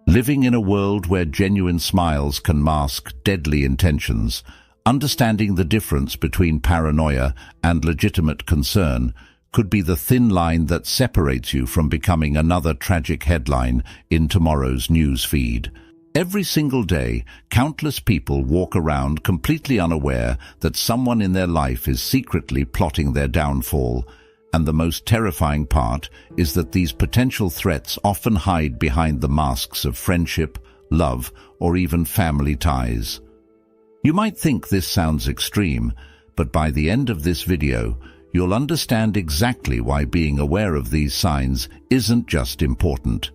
Living in a world where genuine smiles can mask deadly intentions, understanding the difference between paranoia and legitimate concern could be the thin line that separates you from becoming another tragic headline in tomorrow's news feed. Every single day, countless people walk around completely unaware that someone in their life is secretly plotting their downfall, and the most terrifying part is that these potential threats often hide behind the masks of friendship, love, or even family ties. You might think this sounds extreme, but by the end of this video, you'll understand exactly why being aware of these signs isn't just important.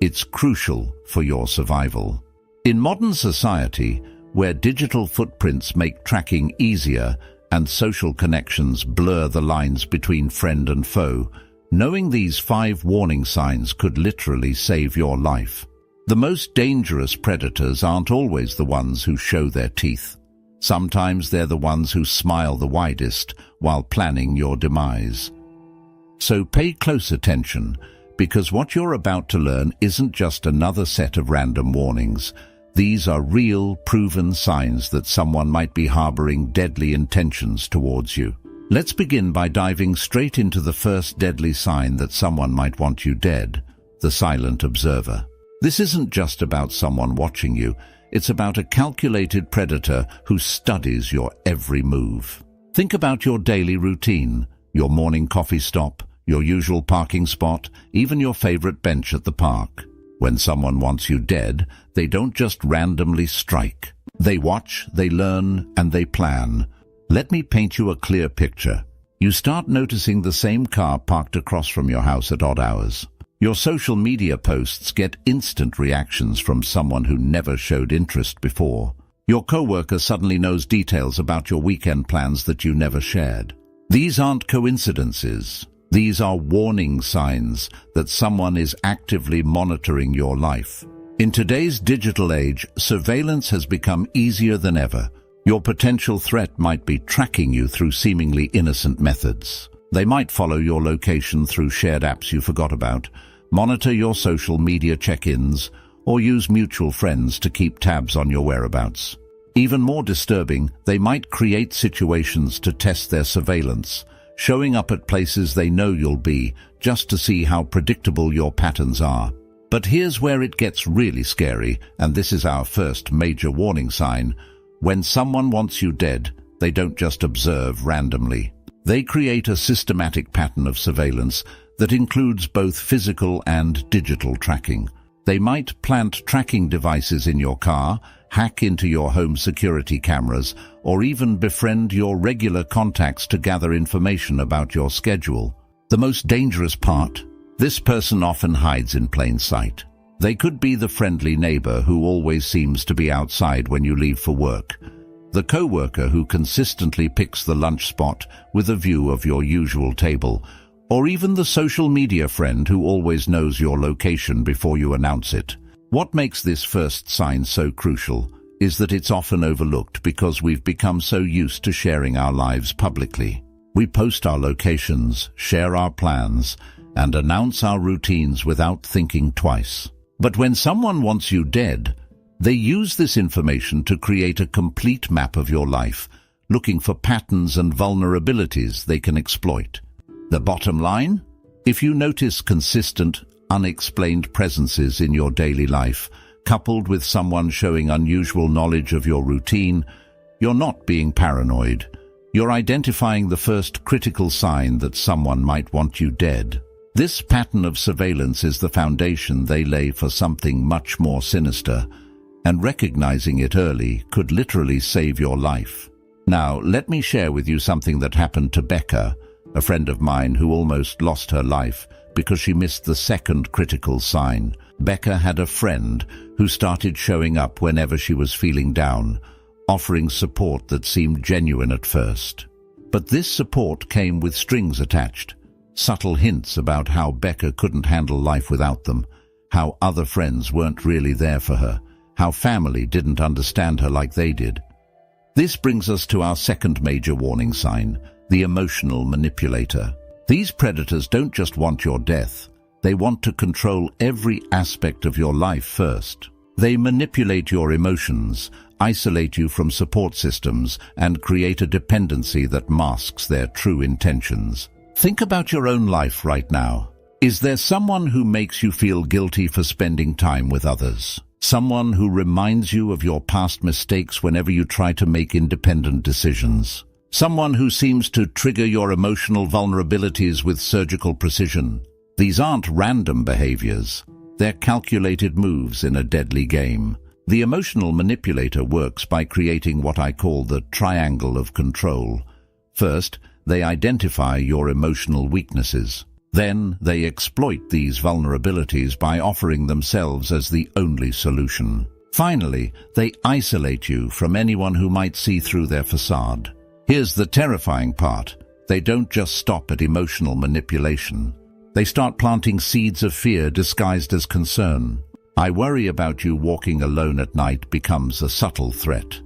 It's crucial for your survival. In modern society, where digital footprints make tracking easier and social connections blur the lines between friend and foe, knowing these 5 warning signs could literally save your life. The most dangerous predators aren't always the ones who show their teeth. Sometimes they're the ones who smile the widest while planning your demise. So pay close attention, because what you're about to learn isn't just another set of random warnings. These are real, proven signs that someone might be harboring deadly intentions towards you. Let's begin by diving straight into the first deadly sign that someone might want you dead: the silent observer. This isn't just about someone watching you. It's about a calculated predator who studies your every move. Think about your daily routine, your morning coffee stop, your usual parking spot, even your favorite bench at the park. When someone wants you dead, they don't just randomly strike. They watch, they learn, and they plan. Let me paint you a clear picture. You start noticing the same car parked across from your house at odd hours. Your social media posts get instant reactions from someone who never showed interest before. Your coworker suddenly knows details about your weekend plans that you never shared. These aren't coincidences. These are warning signs that someone is actively monitoring your life. In today's digital age, surveillance has become easier than ever. Your potential threat might be tracking you through seemingly innocent methods. They might follow your location through shared apps you forgot about, monitor your social media check-ins, or use mutual friends to keep tabs on your whereabouts. Even more disturbing, they might create situations to test their surveillance, showing up at places they know you'll be, just to see how predictable your patterns are. But here's where it gets really scary, and this is our first major warning sign. When someone wants you dead, they don't just observe randomly. They create a systematic pattern of surveillance that includes both physical and digital tracking. They might plant tracking devices in your car, hack into your home security cameras, or even befriend your regular contacts to gather information about your schedule. The most dangerous part: this person often hides in plain sight. They could be the friendly neighbor who always seems to be outside when you leave for work, the coworker who consistently picks the lunch spot with a view of your usual table, or even the social media friend who always knows your location before you announce it. What makes this first sign so crucial is that it's often overlooked because we've become so used to sharing our lives publicly. We post our locations, share our plans, and announce our routines without thinking twice. But when someone wants you dead, they use this information to create a complete map of your life, looking for patterns and vulnerabilities they can exploit. The bottom line? If you notice consistent, unexplained presences in your daily life, coupled with someone showing unusual knowledge of your routine, you're not being paranoid. You're identifying the first critical sign that someone might want you dead. This pattern of surveillance is the foundation they lay for something much more sinister, and recognizing it early could literally save your life. Now, let me share with you something that happened to Becca, a friend of mine who almost lost her life because she missed the second critical sign. Becca had a friend who started showing up whenever she was feeling down, offering support that seemed genuine at first. But this support came with strings attached, subtle hints about how Becca couldn't handle life without them, how other friends weren't really there for her, how family didn't understand her like they did. This brings us to our second major warning sign: the emotional manipulator. These predators don't just want your death, They want to control every aspect of your life first. They manipulate your emotions, isolate you from support systems, and create a dependency that masks their true intentions. Think about your own life right now. Is there someone who makes you feel guilty for spending time with others? Someone who reminds you of your past mistakes whenever you try to make independent decisions? Someone who seems to trigger your emotional vulnerabilities with surgical precision? These aren't random behaviors. They're calculated moves in a deadly game. The emotional manipulator works by creating what I call the triangle of control. First, they identify your emotional weaknesses. Then, they exploit these vulnerabilities by offering themselves as the only solution. Finally, they isolate you from anyone who might see through their facade. Here's the terrifying part. They don't just stop at emotional manipulation. They start planting seeds of fear disguised as concern. "I worry about you walking alone at night" becomes a subtle threat.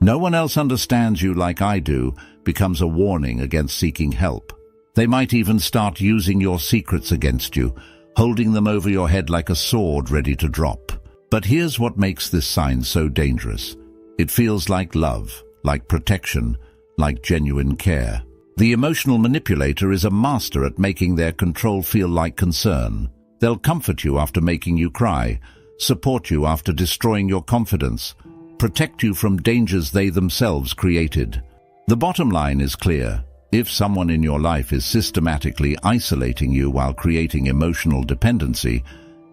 "No one else understands you like I do" becomes a warning against seeking help. They might even start using your secrets against you, holding them over your head like a sword ready to drop. But here's what makes this sign so dangerous. It feels like love, like protection, like genuine care. The emotional manipulator is a master at making their control feel like concern. They'll comfort you after making you cry, support you after destroying your confidence, protect you from dangers they themselves created. The bottom line is clear. If someone in your life is systematically isolating you while creating emotional dependency,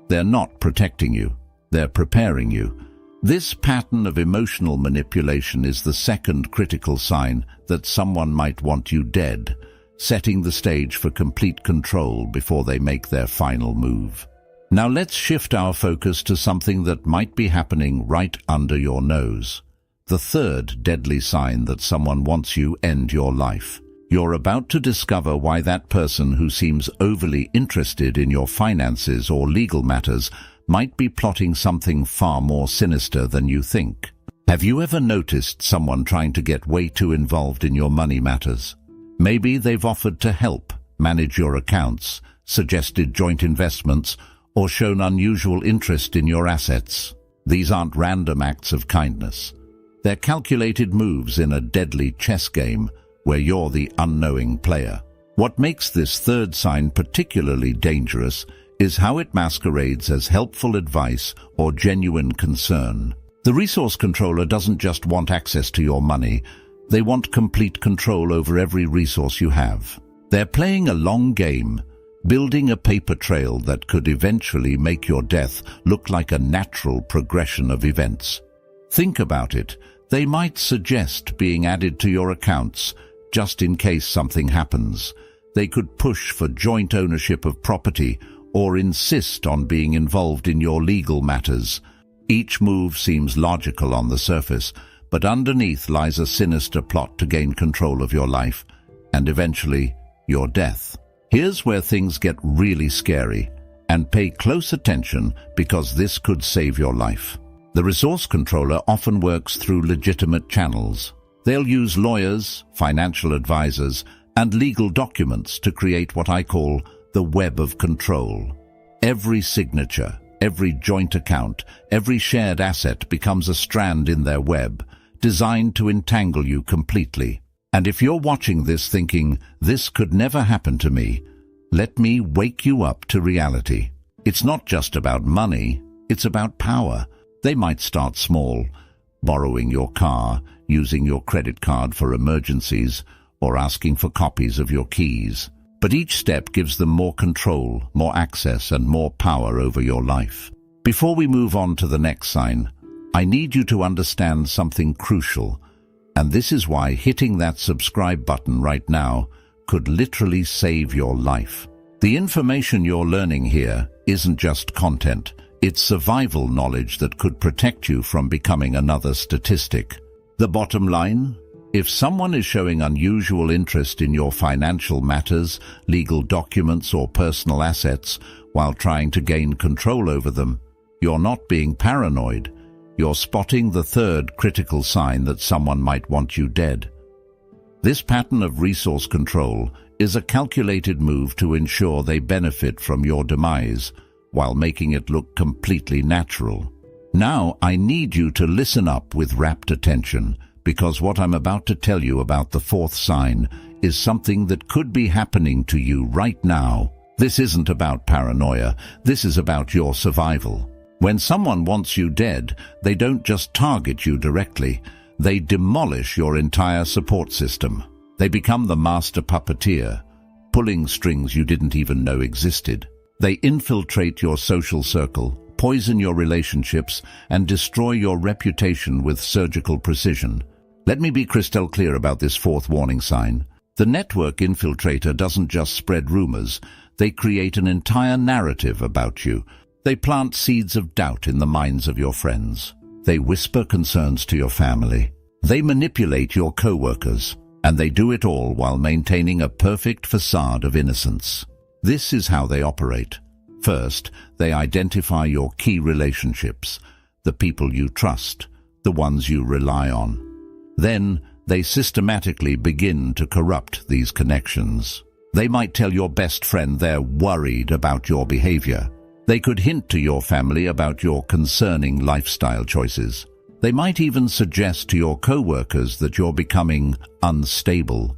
they're not protecting you, they're preparing you. This pattern of emotional manipulation is the second critical sign that someone might want you dead, setting the stage for complete control before they make their final move. Now let's shift our focus to something that might be happening right under your nose. The third deadly sign that someone wants you end your life. You're about to discover why that person who seems overly interested in your finances or legal matters might be plotting something far more sinister than you think. Have you ever noticed someone trying to get way too involved in your money matters? Maybe they've offered to help, manage your accounts, suggested joint investments, or shown unusual interest in your assets. These aren't random acts of kindness. They're calculated moves in a deadly chess game where you're the unknowing player. What makes this third sign particularly dangerous is how it masquerades as helpful advice or genuine concern. The resource controller doesn't just want access to your money, they want complete control over every resource you have. They're playing a long game, building a paper trail that could eventually make your death look like a natural progression of events. Think about it. They might suggest being added to your accounts just in case something happens. They could push for joint ownership of property or insist on being involved in your legal matters. Each move seems logical on the surface, but underneath lies a sinister plot to gain control of your life and eventually your death. Here's where things get really scary, and pay close attention because this could save your life. The resource controller often works through legitimate channels. They'll use lawyers, financial advisors, and legal documents to create what I call the web of control. Every signature, every joint account, every shared asset becomes a strand in their web, designed to entangle you completely. And if you're watching this thinking, "This could never happen to me," let me wake you up to reality. It's not just about money, it's about power. They might start small, borrowing your car, using your credit card for emergencies, or asking for copies of your keys. But each step gives them more control, more access, and more power over your life. Before we move on to the next sign, I need you to understand something crucial, and this is why hitting that subscribe button right now could literally save your life. The information you're learning here isn't just content. It's survival knowledge that could protect you from becoming another statistic. The bottom line? If someone is showing unusual interest in your financial matters, legal documents, or personal assets while trying to gain control over them, you're not being paranoid. You're spotting the third critical sign that someone might want you dead. This pattern of resource control is a calculated move to ensure they benefit from your demise, while making it look completely natural. Now, I need you to listen up with rapt attention, because what I'm about to tell you about the fourth sign is something that could be happening to you right now. This isn't about paranoia, this is about your survival. When someone wants you dead, they don't just target you directly, they demolish your entire support system. They become the master puppeteer, pulling strings you didn't even know existed. They infiltrate your social circle, poison your relationships, and destroy your reputation with surgical precision. Let me be crystal clear about this fourth warning sign. The network infiltrator doesn't just spread rumors, they create an entire narrative about you. They plant seeds of doubt in the minds of your friends. They whisper concerns to your family. They manipulate your co-workers, and they do it all while maintaining a perfect facade of innocence. This is how they operate. First, they identify your key relationships, the people you trust, the ones you rely on. Then, they systematically begin to corrupt these connections. They might tell your best friend they're worried about your behavior. They could hint to your family about your concerning lifestyle choices. They might even suggest to your co-workers that you're becoming unstable.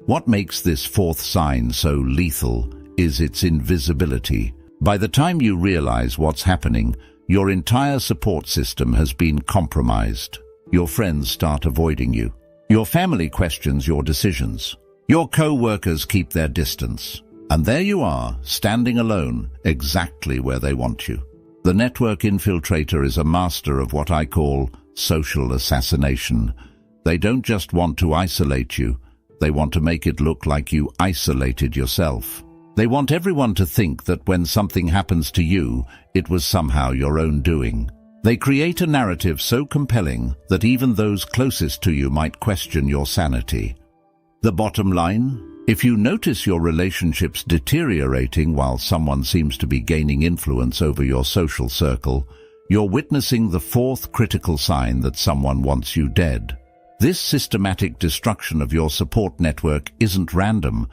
What makes this fourth sign so lethal is its invisibility. By the time you realize what's happening, your entire support system has been compromised. Your friends start avoiding you. Your family questions your decisions. Your co-workers keep their distance. And there you are, standing alone, exactly where they want you. The network infiltrator is a master of what I call social assassination. They don't just want to isolate you, they want to make it look like you isolated yourself. They want everyone to think that when something happens to you, it was somehow your own doing. They create a narrative so compelling that even those closest to you might question your sanity. The bottom line? If you notice your relationships deteriorating while someone seems to be gaining influence over your social circle, you're witnessing the fourth critical sign that someone wants you dead. This systematic destruction of your support network isn't random.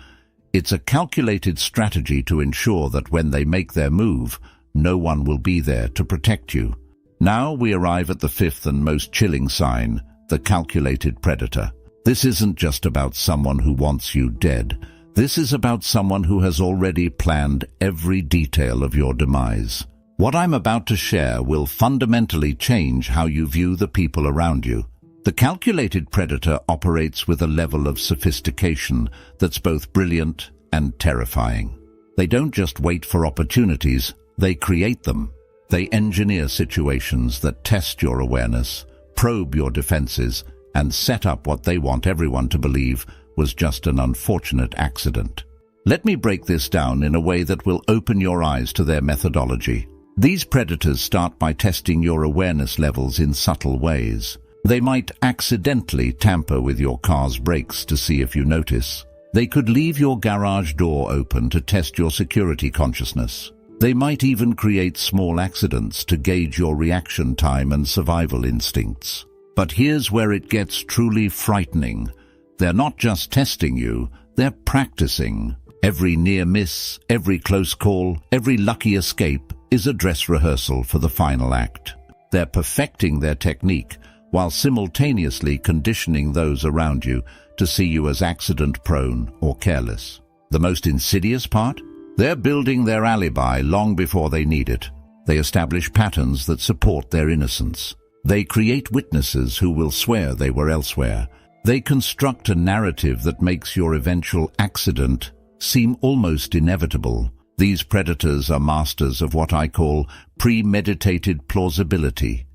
It's a calculated strategy to ensure that when they make their move, no one will be there to protect you. Now we arrive at the fifth and most chilling sign, the calculated predator. This isn't just about someone who wants you dead. This is about someone who has already planned every detail of your demise. What I'm about to share will fundamentally change how you view the people around you. The calculated predator operates with a level of sophistication that's both brilliant and terrifying. They don't just wait for opportunities, they create them. They engineer situations that test your awareness, probe your defenses, and set up what they want everyone to believe was just an unfortunate accident. Let me break this down in a way that will open your eyes to their methodology. These predators start by testing your awareness levels in subtle ways. They might accidentally tamper with your car's brakes to see if you notice. They could leave your garage door open to test your security consciousness. They might even create small accidents to gauge your reaction time and survival instincts. But here's where it gets truly frightening. They're not just testing you, they're practicing. Every near miss, every close call, every lucky escape is a dress rehearsal for the final act. They're perfecting their technique while simultaneously conditioning those around you to see you as accident-prone or careless. The most insidious part? They're building their alibi long before they need it. They establish patterns that support their innocence. They create witnesses who will swear they were elsewhere. They construct a narrative that makes your eventual accident seem almost inevitable. These predators are masters of what I call premeditated plausibility.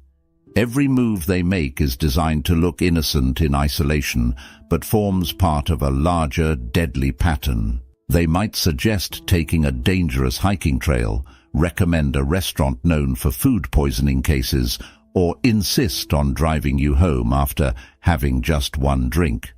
Every move they make is designed to look innocent in isolation, but forms part of a larger, deadly pattern. They might suggest taking a dangerous hiking trail, recommend a restaurant known for food poisoning cases, or insist on driving you home after having just one drink.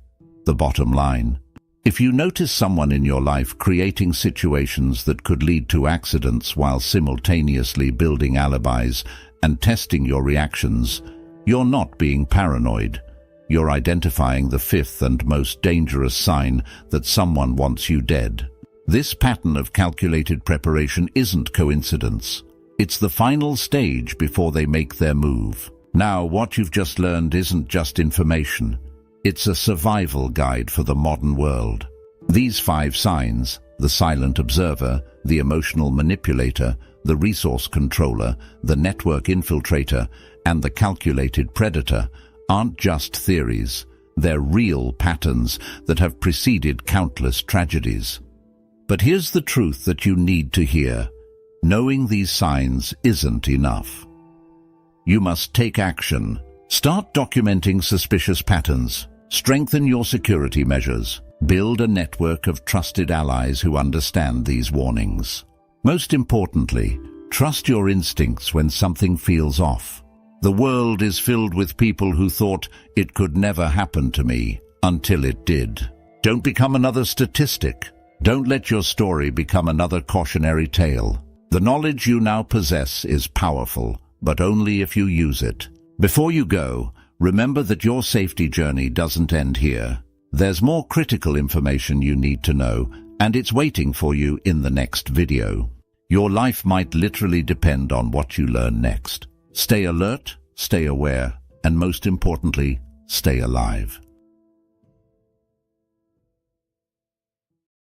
The bottom line: if you notice someone in your life creating situations that could lead to accidents while simultaneously building alibis and testing your reactions, you're not being paranoid. you're identifying the fifth and most dangerous sign that someone wants you dead. This pattern of calculated preparation isn't coincidence. It's the final stage before they make their move. Now, what you've just learned isn't just information. It's a survival guide for the modern world. These 5 signs, the silent observer, the emotional manipulator, the resource controller, the network infiltrator, and the calculated predator, aren't just theories. They're real patterns that have preceded countless tragedies. But here's the truth that you need to hear. Knowing these signs isn't enough. You must take action. Start documenting suspicious patterns. Strengthen your security measures. Build a network of trusted allies who understand these warnings. Most importantly, trust your instincts when something feels off. The world is filled with people who thought it could never happen to me until it did. Don't become another statistic. Don't let your story become another cautionary tale. The knowledge you now possess is powerful, but only if you use it. Before you go, remember that your safety journey doesn't end here. There's more critical information you need to know, and it's waiting for you in the next video. Your life might literally depend on what you learn next. Stay alert, stay aware, and most importantly, stay alive.